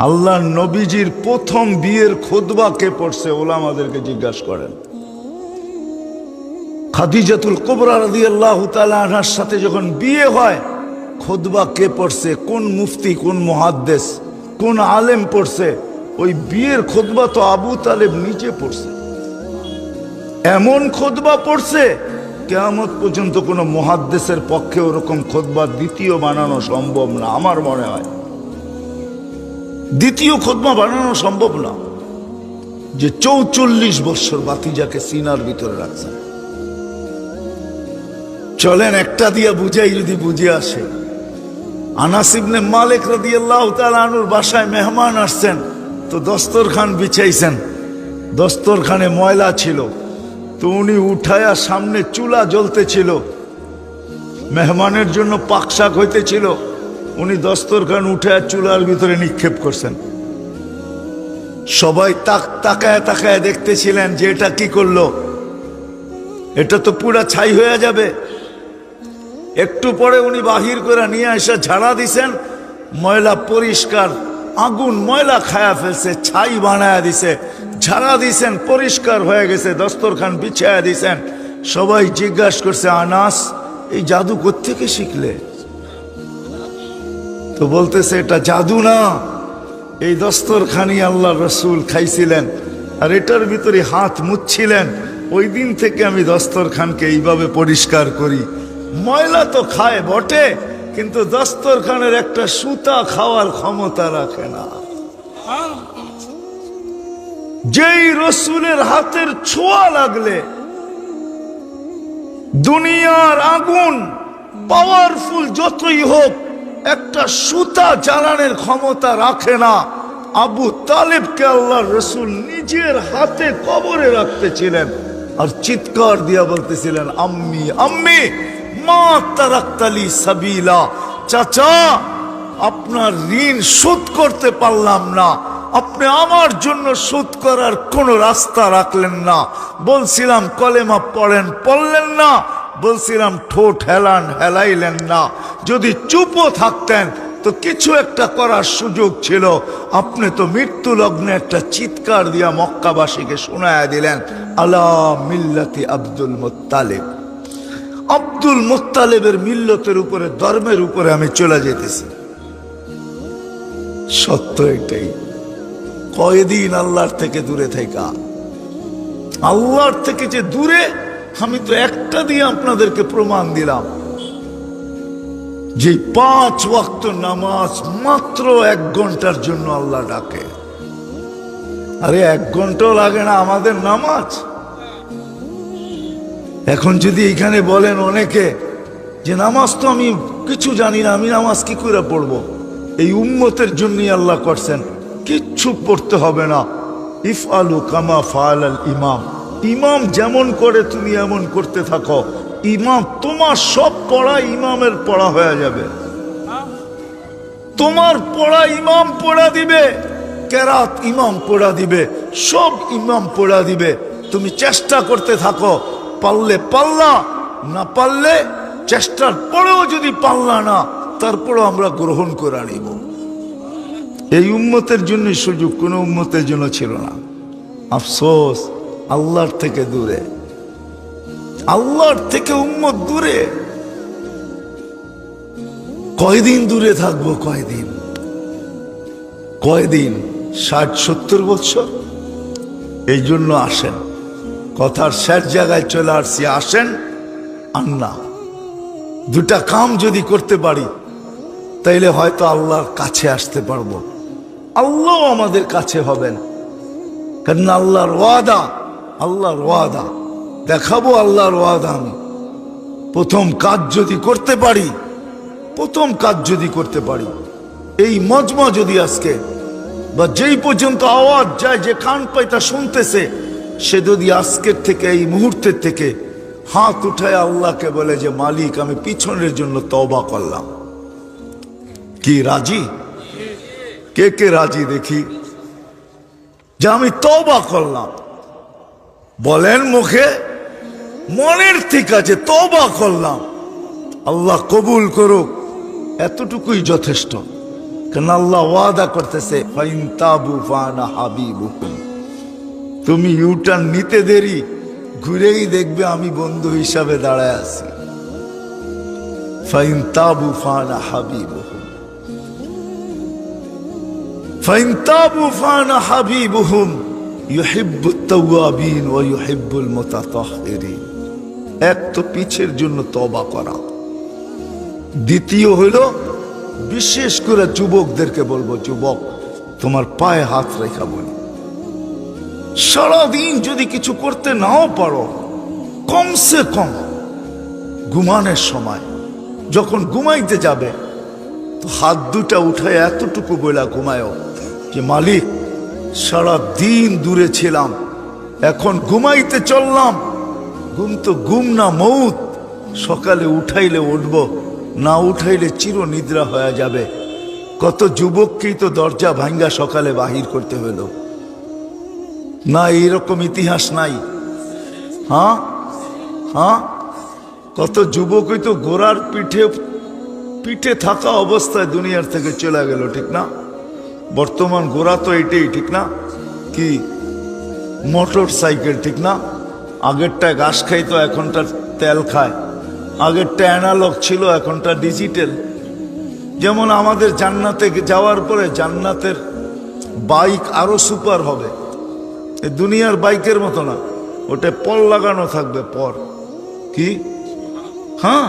আল্লাহ নবীজির প্রথম বিয়ের খুতবা কে পড়ছে ওলামাদেরকে জিজ্ঞাসা করেন। খাদিজাতুল কুবরা রাদিয়াল্লাহু তাআলা আনহার সাথে যখন বিয়ে হয়, খুতবা কে পড়ছে, কোন মুফতি, কোন মুহাদ্দিস, কোন আলেম পড়ছে? ওই বিয়ের খুতবা তো আবু তালেব নিজে পড়ছে। এমন খুতবা পড়ছে কিয়ামত পর্যন্ত কোনো মুহাদ্দিসের পক্ষে ওরকম খুতবা দ্বিতীয় বানানো সম্ভব না। আমার মনে হয় দ্বিতীয় খুতবা বানানো সম্ভব না, যে ৪৪ বছর বাতিজাকে সিনার ভিতরে রাখছেন। চলেন একটা দিয়া বুঝাই, যদি বুঝে আসে। আনাস ইবনে মালিক রাদিয়াল্লাহু তাআলা আনহুর বাসায় মেহমান আসছেন, তো দস্তরখান বিছাইছেন, দস্তরখানে ময়লা ছিল, তো উনি উঠায়া, সামনে চুলা জ্বলতেছিল, মেহমানের জন্য পাকশাক হইতেছিল, উনি দস্তরখান উঠায়া চুলার ভিতরে নিক্ষেপ করছেন। সবাই তাকায় তাকায় দেখতেছিলেন যে এটা কি করলো, এটা তো পুরা ছাই হয়ে যাবে। একটু পরে উনি বাহির করে নিয়ে এসে ঝাড়া দিছেন, ময়লা পরিষ্কার, আগুন ময়লা খায়া ফেলছে, ছাই বানায়া দিছে। ঝাড়া দিছেন, পরিষ্কার হয়ে গেছে, দস্তরখান বিছায়া দিছেন। সবাই জিজ্ঞাসা করছে, আনাস এই জাদু কোত্থেকে শিখলে? তো বলতেছে এটা জাদু না, এই দস্তরখানি আল্লাহ রসুল খাইছিলেন আর এটার ভিতরে হাত মুছছিলেন। ওই দিন থেকে আমি দস্তরখানকে এইভাবে পরিষ্কার করি। ময়লা তো খায় বটে, কিন্তু দস্তরখানের একটা সুতা খাওয়ার ক্ষমতা রাখে না। যেই রসুলের হাতের ছোঁয়া লাগলে দুনিয়ার আগুন পাওয়ারফুল যতই হোক একটা সুতা জ্বালানোর ক্ষমতা রাখে না। আবু তালেবকে আল্লাহর রসুল নিজের হাতে কবরে রাখতেছিলেন আর চিৎকার দিয়া বলতেছিলেন, আম্মি আম্মি মা তারাক্তালি সাবিলা, চাচা আপনার ঋণ শোধ করতে পারলাম না, আপনি আমার জন্য শোধ করার কোন রাস্তা রাখলেন না। বলছিলাম কলেমা পড়েন, পড়লেন না। বলছিলাম ঠোঁট হেলান, হেলাইলেন না। যদি চুপও থাকতেন তো কিছু একটা করার সুযোগ ছিল। আপনি তো মৃত্যু লগ্নে একটা চিৎকার দিয়া মক্কাবাসীকে শোনায়া দিলেন, আলা মিল্লাতি আব্দুল মুত্তালিব। আব্দুল মুত্তালিবের মিল্লতের উপরে, ধর্মের উপরে আমি চলে যেতেছি। সত্য এটাই। কয়দিন আল্লাহর থেকে দূরে থাকা, আল্লাহর থেকে যে দূরে, আমি তো একটা দিয়ে আপনাদেরকে প্রমাণ দিলাম যে 5 ওয়াক্ত নামাজ মাত্র 1 ঘন্টার জন্য আল্লাহ ডাকে। আরে 1 ঘন্টাও লাগে না আমাদের নামাজ। এখন যদি এখানে বলেন অনেকে যে নামাজ তো আমি কিছু জানি না, আমি নামাজ কি করে পড়বো? এই উম্মতের জন্যই আল্লাহ করছেন, কিচ্ছু পড়তে হবে না। ইফআলু কামা ফাআলাল ইমাম, ইমাম যেমন করে তুমি এমন করতে থাকো। ইমাম তোমার সব পড়া ইমামের পড়া হয়ে যাবে। তোমার পড়া ইমাম পড়া দিবে, কেরাত ইমাম পড়া দিবে, সব ইমাম পড়া দিবে। তুমি চেষ্টা করতে থাকো, পারলে পাল্লা, না পারলে চেষ্টার পরেও যদি পাল্লা না, তারপরও আমরা গ্রহণ করে নিব। এই উম্মতের জন্য সুযোগ, কোন উম্মতের জন্য ছিল না। আফসোস, আল্লাহর থেকে দূরে, আল্লাহর থেকে উম্মত দূরে। কয়দিন দূরে থাকবো? কয়দিন? 60-70 বছর? এই জন্য আসেন, কথার শেষ জায়গায় চলে আসছি। আসেন আন্না, 2টা কাম যদি করতে পারি তাইলে হয়তো আল্লাহর কাছে আসতে পারবো, আল্লাহ আমাদের কাছে হবেন। কারণ আল্লাহর ওয়াদা, আল্লাহর ওয়াদা দেখাবো, আল্লাহর ওয়াদা। আমি প্রথম কাজ যদি করতে পারি, প্রথম কাজ যদি করতে পারি, এই মজমা যদি আজকে বা যেই পর্যন্ত আওয়াজ যায়, যে কান পাইতা শুনতেছে, সে যদি আজকের থেকে, এই মুহূর্তের থেকে হাত উঠায় আল্লাহকে বলে যে মালিক আমি পিছনের জন্য তওবা করলাম, কি রাজি? কে কে রাজি দেখি যে আমি তওবা করলাম? বলেন মুখে, মনের ঠিক আছে তওবা করলাম, আল্লাহ কবুল করুক। এতটুকুই যথেষ্ট। কেন আল্লাহ ওয়াদা করতেছে ফাইন তাবু ফানা হাবিবুকুম, তুমি ইউটার্ন নিতে দেরি, ঘুরেই দেখবে আমি বন্ধু হিসাবে দাঁড়ায় আছি। ফাইন তাবু ফানা হাবিবুহুম, ফাইন তাবু ফানা হাবিবুহুম ইউহিব্বুত তাওয়াবিন ওয়া ইউহিব্বুল মুতাতাহহিরিন। এক তো পিছের জন্য তওবা করা, দ্বিতীয় হইল বিশেষ করে যুবকদেরকে বলবো, যুবক তোমার পায়ে হাত রেখা বলি, সারাদিন যদি কিছু করতে নাও পারো, কমসে কম ঘুমানোর সময় যখন ঘুমাইতে যাবে তো হাত দুটা উঠায় এতটুকু বইলা ঘুমায় যে মালিক সারা দিন দূরে ছিলাম, এখন ঘুমাইতে চললাম, ঘুম তো ঘুম না মৌত, সকালে উঠাইলে উঠব, না উঠাইলে চির নিদ্রা হয়ে যাবে। কত যুবককেই তো দরজা ভাঙ্গা সকালে বাহির করতে হলো না, এইরকম ইতিহাস নাই? হ্যাঁ হ্যাঁ, কত যুবকই তো ঘোড়ার পিঠে থাকা অবস্থায় দুনিয়ার থেকে চলে গেল, ঠিক না? বর্তমান ঘোড়া তো এটাই, ঠিক না? কি মোটর সাইকেল, ঠিক না? আগেরটা ঘাস খাইতো, এখনটা তেল খায়। আগেরটা অ্যানালগ ছিল, এখনটা ডিজিটাল। যেমন আমাদের জান্নাতে যাওয়ার পরে জান্নাতের বাইক আরো সুপার হবে, এই দুনিয়ার বাইকের মতো না, ওটা পল লাগানো থাকবে, পর কি? হ্যাঁ,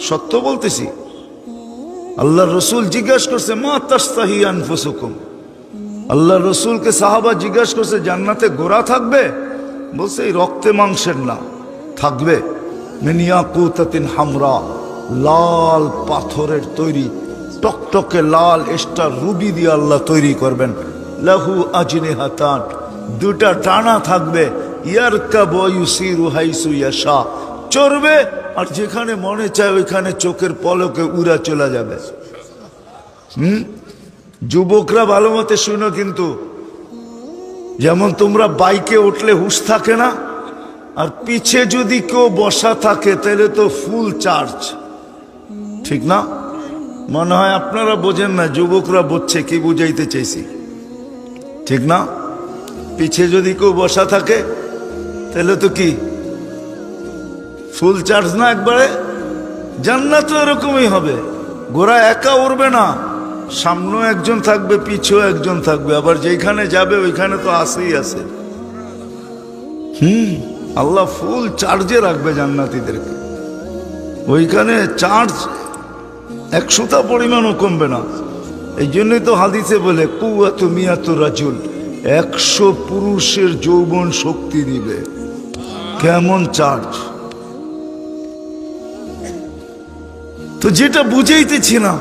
সত্য বলতেছি। আল্লাহ রসুল জিজ্ঞাসা করছে মা তাস্তাহি আনফুসুকুম, আল্লাহ রসুলকে সাহাবা জিজ্ঞাসা করছে জান্নাতে ঘোড়া থাকবে? বলছে এই রক্তে মাংসের না, থাকবে মিন ইয়াকুতাতিন হামরা, লাল পাথরের তৈরি, টকটকে লাল স্টার রুবি দিয়ে আল্লাহ তৈরি করবেন। লাহু আজনিহাতান, দুটা ডানা থাকবে। ইয়ারকাবু ওয়া ইউসিরু হাইসু ইয়াশা, চড়বে আর যেখানে মনে চায় ওইখানে চোখের পলকে উড়া চলে যাবে। যুবকরা ভালো মতে শুনো কিন্তু, যেমন তোমরা বাইকে উঠলে হুঁশ থাকে না, আর পিছে যদি কেউ বসা থাকে তাহলে তো ফুল চার্জ, ঠিক না? মনে হয় আপনারা বোঝেন না, যুবকরা বুঝছে কি বুঝাইতে চাইছি, ঠিক না? পিছে যদি কেউ বসা থাকে তাহলে তো কি ফুল চার্জ না একবারে? জান্নাত এরকমই হবে, ঘোড়া একা উড়বে না, সামনেও একজন থাকবে, পিছেও একজন থাকবে, আবার যেখানে যাবে ওইখানে তো আসেই আছে। আল্লাহ ফুল চার্জে রাখবে জান্নাতীদেরকে, ওইখানে চার্জ 100টা পরিমাণও কমবে না। এই জন্যই তো হাদিসে বলে কুওয়াতু মিয়াতু রাজুল, 100 পুরুষের যৌবন শক্তি দিবে। কেমন চার্জ! তো যেটা বুঝাইতেছিলাম,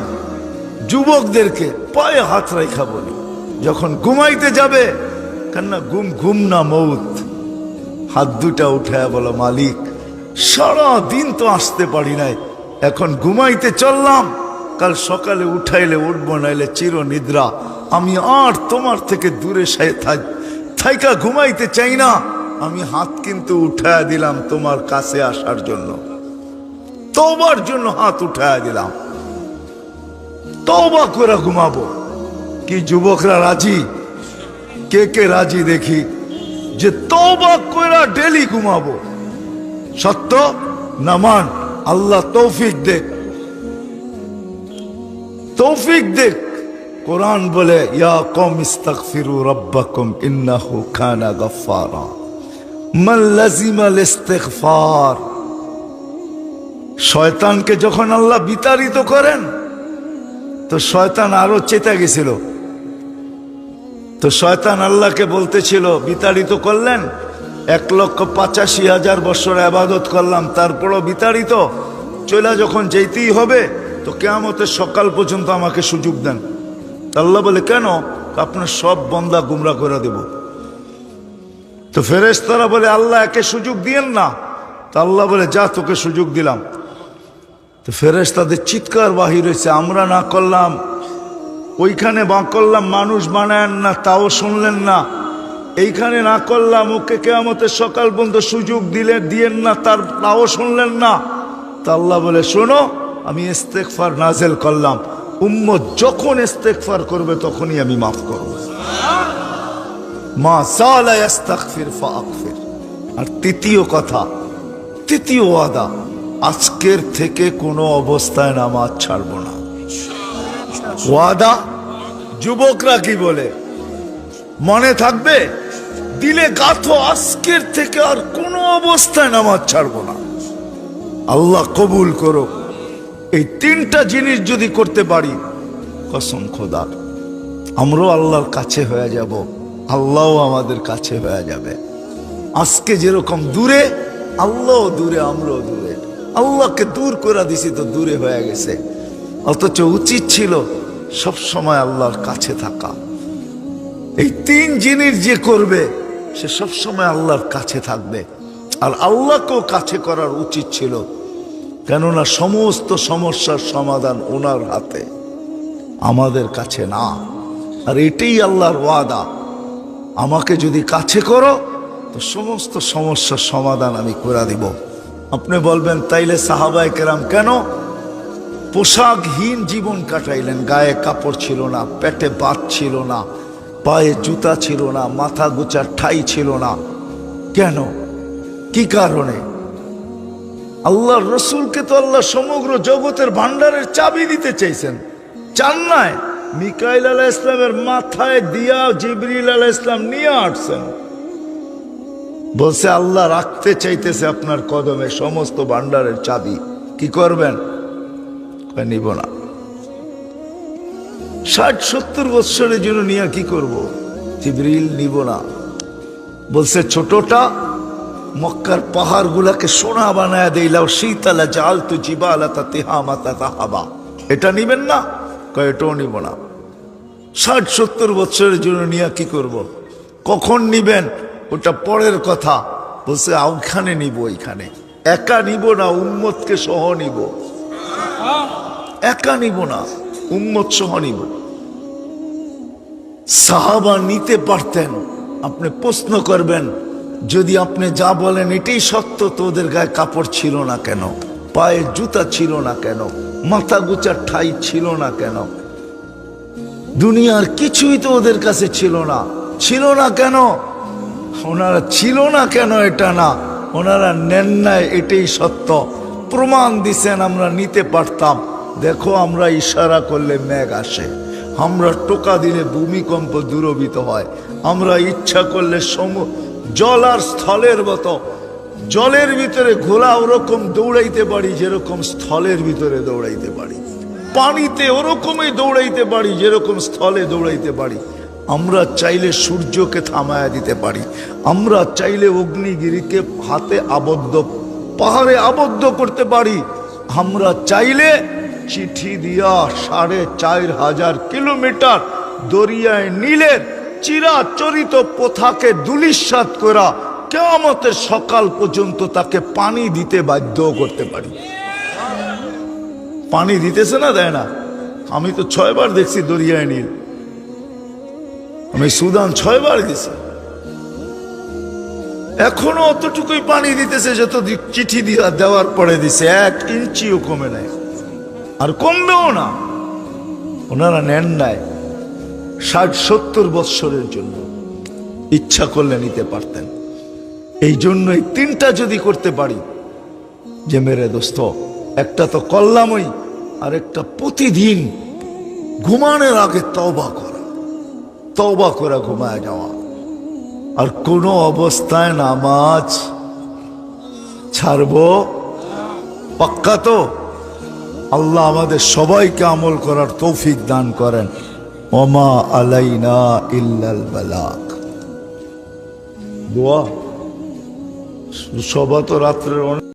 যুবকদেরকে পায়ে হাত রেখা বলি, যখন ঘুমাইতে যাবে, কেননা ঘুম না মৌত, হাত দুটা উঠায় বলো মালিক সারা দিন তো আসতে পারি নাই, এখন ঘুমাইতে চললাম, কাল সকালে উঠাইলে উঠবো, নাইলে চির নিদ্রা। আমি আর তোমার থেকে দূরে থাইকা ঘুমাইতে চাই না, আমি হাত কিন্তু উঠায়া দিলাম তোমার কাছে আসার জন্য, তওবার জন্য হাত উঠায়া দিলাম, তওবা করে ঘুমাবো। কি যুবকরা রাজি? কে কে রাজি দেখি যে তওবা করে ডেলি ঘুমাবো? সত্য নামান, আল্লাহ তৌফিক দেখ, তৌফিক দেখ। কোরআন বলে ইয়া কওম ইস্তাগফিরু রাব্বাকুম ইন্নাহু কানা গাফফারা, মান লাজিমাল ইস্তিগফার। শয়তানকে যখন আল্লাহ বিতাড়িত করেন তো শয়তান আরো চেতে গেছিল, তো শয়তান আল্লাহকে বলতেছিল, বিতাড়িত করলেন, 1,85,000 বছর ইবাদত করলাম, তারপরও বিতাড়িত, চলে যখন যেতেই হবে তো কিয়ামতের সকাল পর্যন্ত আমাকে সুযোগ দেন। আল্লাহ বলে কেন? আপনার সব বান্দা গুমরা করে দেব। তো ফেরেশতারা বলে আল্লাহ একে সুযোগ দিয়েন না। তো আল্লাহ বলে যা, তোকে সুযোগ দিলাম। তো ফেরেশতাদের চিৎকার বাহির হয়েছে, আমরা না করলাম, ওইখানে বা করলাম মানুষ বানায়েন না, তাও শুনলেন না, এইখানে না করলাম, ওকে কিয়ামতের সকাল পর্যন্ত সুযোগ দিয়েন না, তাও শুনলেন না। তা আল্লাহ বলে শোনো, আমি ইস্তেগফার নাজেল করলাম, উম্মত যখন ইস্তেগফার করবে তখনই আমি মাফ করব। মা সালা ইস্তাগফির ফাগফির। আর তৃতীয় কথা, তৃতীয় ওয়াদা, আজকের থেকে কোনো অবস্থায় নামাজ ছাড়ব না। ওয়াদা। যুবকরা কি বলে মনে থাকবে? দিলে গাথো, আজকের থেকে আর কোনো অবস্থায় নামাজ ছাড়ব না। আল্লাহ কবুল করো। এই তিনটা জিনিস যদি করতে পারি, কসম খোদার, আমরাও আল্লাহর কাছে হয়ে যাব, আল্লাহও আমাদের কাছে হয়ে যাবে। আজকে যেরকম দূরে, আল্লাহও দূরে, আমরাও দূরে। আল্লাহকে দূর করে দিছি তো দূরে হয়ে গেছে, অথচ উচিত ছিল সব সময় আল্লাহর কাছে থাকা। এই তিন জিনিস যে করবে সে সব সময় আল্লাহর কাছে থাকবে। আর আল্লাহকেও কাছে করার উচিত ছিল, কেননা সমস্ত সমস্যার সমাধান ওনার হাতে, আমাদের কাছে না। আর এটাই আল্লাহর ওয়াদা, আমাকে যদি কাছে করো তো সমস্ত সমস্যার সমাধান আমি করে দিব। আপনি বলবেন তাইলে সাহাবায়ে কেরাম কেন পোশাকহীন জীবন কাটাইলেন? গায়ে কাপড় ছিল না, পেটে ভাত ছিল না, পায়ে জুতা ছিল না, মাথা গোছার ঠাই ছিল না। কেন? কি কারণে? আল্লাহর রসুলকে তো আল্লাহ সমগ্র জগতের ভান্ডারের চাবি দিতে চাইছেন, চান নাই? মিকাইল আলাইহিস সালামের মাথায় দিয়া জিবরিল আলাইহিস সালাম নিয়ে আসছেন, বলছে আল্লাহ রাখতে চাইতেছে আপনার কদমে সমস্ত ভান্ডারের চাবি। কি করবেন? নিব না। 60-70 বৎসরের জন্য নিয়ে কি করব? জিবরিল নিব না। বলছে ছোটটা মক্কার পাহাড় গুলাকে সোনা বানায় দিলাও, শীতলা জাল তু জিবালাতা তিহামাতা তাহাবা। এটা নিবেন না? কয় এটাও নিব না। 60-70 বৎসরের জন্য নিয়ে কি করব? কখন নিবেন ওটা পরের কথা। বলছে ওখানে নিব, ওইখানে একা নিব না, উম্মতকে সহ নিব। একা নিব না, উম্মত সহ নিব। সাহাবা নিতে পারতেন। আপনি প্রশ্ন করবেন, যদি আপনি যা বলেন এটাই সত্য, তো ওদের গায়ে কাপড় ছিল না কেন? পায়ে জুতা ছিল না কেন? মাথা গোছার ঠাই ছিল না কেন? দুনিয়ার কিছুই তো ওদের কাছে ছিল না। ছিল না কেন? ওনারা ছিল না কেন এটা না, ওনারা নেন নাই, এটাই সত্য। প্রমাণ দিছেন আমরা নিতে পারতাম। দেখো আমরা ইশারা করলে মেঘ আসে, আমরা টোকা দিলে ভূমিকম্প দূরভূত হয়, আমরা ইচ্ছা করলে জল আর স্থলের মতো জলের ভিতরে ঘোড়া ওরকম দৌড়াইতে পারি যেরকম স্থলের ভিতরে দৌড়াইতে পারি, পানিতে ওরকমই দৌড়াইতে পারি যেরকম স্থলে দৌড়াইতে পারি। আমরা চাইলে সূর্যকে থামায়া দিতে পারি, আমরা চাইলে অগ্নিগিরিকে হাতে আবদ্ধ পাহাড়ে আবদ্ধ করতে পারি, আমরা চাইলে চিঠি দিয়া 4500 কিলোমিটার দরিয়ায় নীলের চিরাচরিত প্রথাকে ধূলিসাৎ করা কিয়ামতের সকাল পর্যন্ত তাকে পানি দিতে বাধ্য করতে পারি। পানি দিতেছে না, দেয় না? আমি তো 6 বার দেখছি দরিয়ায় নীল। আমি সুদান 6 বার গেছি, এখনো অতটুকুই পানি দিতেছে যত চিঠি দিয়া দেওয়ার পরে দিছে। 1 ইঞ্চিও কমে নাই, আর কমবেও না। ওনারা নেন নাই 60-70 বৎসরের জন্য। ইচ্ছা করলে নিতে পারতেন। এই জন্য এই তিনটা যদি করতে পারি, যে মেরে দোস্ত, একটা তো করলামই, আর একটা প্রতিদিন ঘুমানোর আগে তওবা করা, তওবা করে ঘুমায় যাওয়া, আর কোনো অবস্থায় নামাজ ছাড়বো। পাক্কা তো? আল্লাহ আমাদের সবাইকে আমল করার তৌফিক দান করেন। ওমা আলাইনা ইল্লাল বালাগ। দোয়া সবা তো রাত্রের